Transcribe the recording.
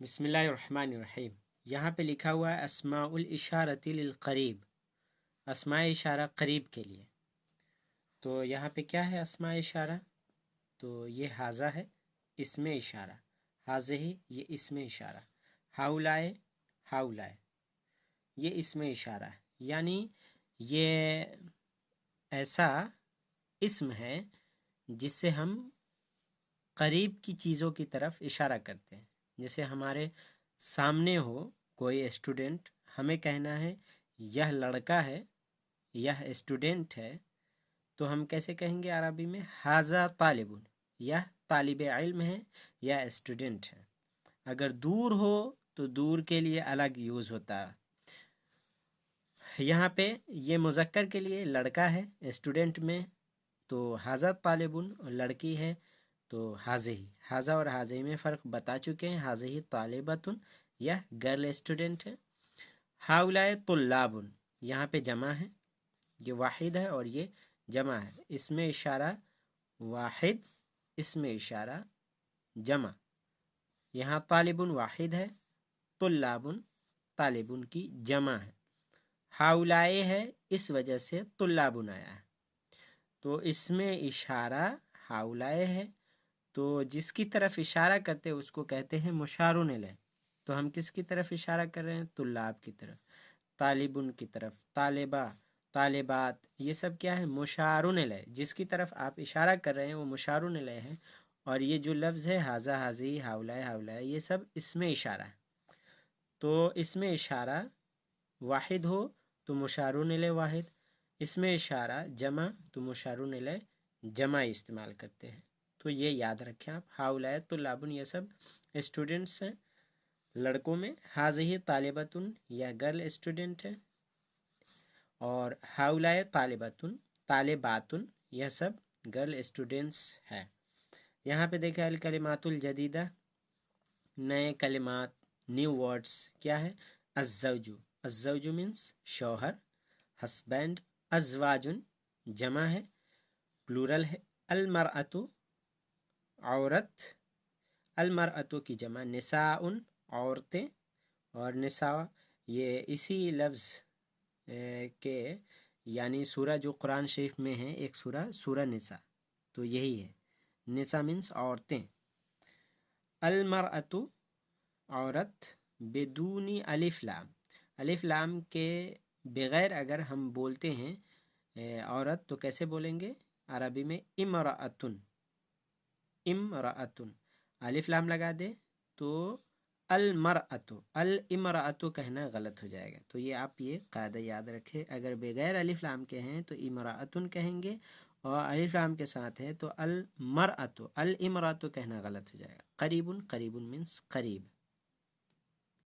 बिस्मिल्लाहिर्रहमानिर्रहीम। यहाँ पे लिखा हुआ है अस्माउल इशारति लिल करीब, अस्माए इशारा करीब के लिए। तो यहाँ पे क्या है अस्माए इशारा? तो ये हाजा है इसमें इशारा, हाजे ही ये इसमें इशारा, हाउलाए हाउलाए ये इसमें इशारा है। यानी ये ऐसा इस्म है जिससे हम करीब की चीज़ों की तरफ इशारा करते हैं। जैसे हमारे सामने हो कोई स्टूडेंट, हमें कहना है यह लड़का है, यह स्टूडेंट है, तो हम कैसे कहेंगे अरबी में? हाजा तालिबुन, यह तालिब इल्म है, यह स्टूडेंट है। अगर दूर हो तो दूर के लिए अलग यूज़ होता है। यहाँ पे ये मुज़क्कर के लिए लड़का है स्टूडेंट में, तो हाजा तालिबुन, और लड़की है तो हाजे ही। हाजा और हाजे ही में फ़र्क बता चुके हैं। हाजे ही तालिबतुन, यह गर्ल स्टूडेंट है। हाउलाए तुल्लाबुन, यहाँ पे जमा है, ये वाहिद है और ये जमा है। इसमें इशारा वाहिद, इसमें इशारा जमा। यहाँ तालिबुन वाहिद है, तुल्लाबुन तालिबुन की जमा है। हाउलाए है, इस वजह से तुल्लाबुन आया है। तो इसमें इशारा हाउलाए है, तो जिसकी तरफ इशारा करते हैं उसको कहते हैं मुशारुन इलैह। तो हम किसकी तरफ इशारा कर रहे हैं? तुल्लाब की तरफ, तालिबुन की तरफ, तालिबा, तालिबात, ये सब क्या है? मुशारुन इलैह। जिसकी तरफ आप इशारा कर रहे हैं वो मुशारुन इलैह है। और ये जो लफ्ज़ है हाजा हाजी हाउलाए हाउलाए, ये सब इसमें इशारा है। तो इसमें इशारा वाहिद हो तो मुशारुन इलैह वाहिद, इसमें इशारा जमा तो मुशारुन इलैह जमा इस्तेमाल करते हैं। तो ये याद रखें आप। हाउलाए तुल्लाबुन ये सब स्टूडेंट्स हैं लड़कों में। हाज़िही तालिबतुन या गर्ल स्टूडेंट है। और हाउलाए तालिबतुन तालिबातुन यह सब गर्ल स्टूडेंट्स है। यहाँ पे देखा अल कलिमातुल जदीदा, नए कलिमात, न्यू वर्ड्स क्या है? अज़्ज़ौजु, अज़्ज़ौजु मीन्स शौहर, हस्बैंड, अज़वाजुन जमा है, प्लूरल है। अलमरअतु औरत, अलमरअतु की जमा निसाउन औरतें, और निसा ये इसी लफ्ज़ के यानी सूरा जो कुरान शरीफ में है एक सूरा निसा, तो यही है। निसा मीन्स औरतें। अलमरअतु औरत, बेदूनी अलिफ लाम, अलिफ लाम के बगैर अगर हम बोलते हैं औरत तो कैसे बोलेंगे अरबी में? इमराअतुन, इमराअतुन, अलिफ लाम लगा दे तो अल मरअतु, अल इमराअतु कहना गलत हो जाएगा। तो ये आप ये कायदा याद रखें। अगर बगैर अलिफ लाम के हैं तो इमराअतुन कहेंगे, और अलिफ लाम के साथ है तो अल मरअतु, अल इमराअतु कहना गलत हो जाएगा। करीबुन, करीबुन मीन्स करीब।